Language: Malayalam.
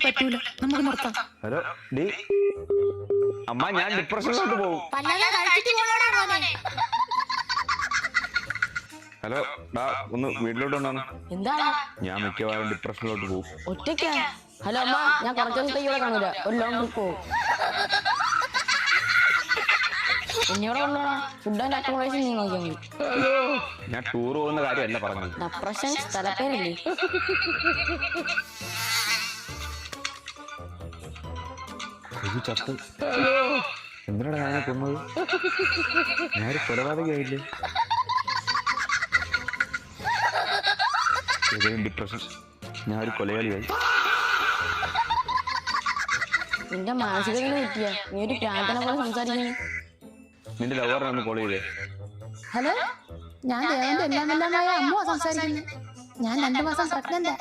പറ്റൂല, നമുക്ക് നിർത്താം. ഹലോ ഡി അമ്മ, ഞാൻ ഡിപ്രഷനിലോട്ട് പോകും. ഹലോ ഡാ, ഒന്ന് വീട്ടിലോട്ട് വന്നാണ്. എന്താണ്? ഞാൻ മിക്കവാറും ഡിപ്രഷനിലോട്ട് പോകും. ഒറ്റയ്ക്കാ? ഹലോ അമ്മ, ഞാൻ കുറച്ച് ദിവസത്തേക്ക് ഇവിടെ കാണൂല, ഒരു ലോങ് ട്രിപ്പ് പോകും. എന്നോട് കൊള്ളോടാ, ഫുഡ് ആൻഡ് അക്കോമഡേഷൻ നീ നോക്കിയാൽ മതി. ഞാൻ ടൂർ പോകുന്ന കാര്യമല്ല പറഞ്ഞത്. ഡിപ്രഷൻ സ്ഥലപ്പേരല്ലേ? എന്തിനാണ് ഞാനെ കൊന്നത്? ഞാനൊരു കൊലപാതകയായില്ലേ? ഡിപ്രഷൻ, ഞാൻ ഒരു കൊലയാളിയായി. നിന്റെ മാനസികത പറ്റിയ നീ ഒരു പ്രാർത്ഥന പോലെ സംസാരിക്കുന്നു. നിന്റെ ലവറിനെ ഒന്ന് കോൾ ചെയ്തേ. ഹലോ, ഞാൻ ദേവന്റെ എല്ലാമെല്ലാമായ അമ്മ സംസാരിക്കുന്നു. ഞാൻ 2 മാസം പ്രഗ്നന്റ്.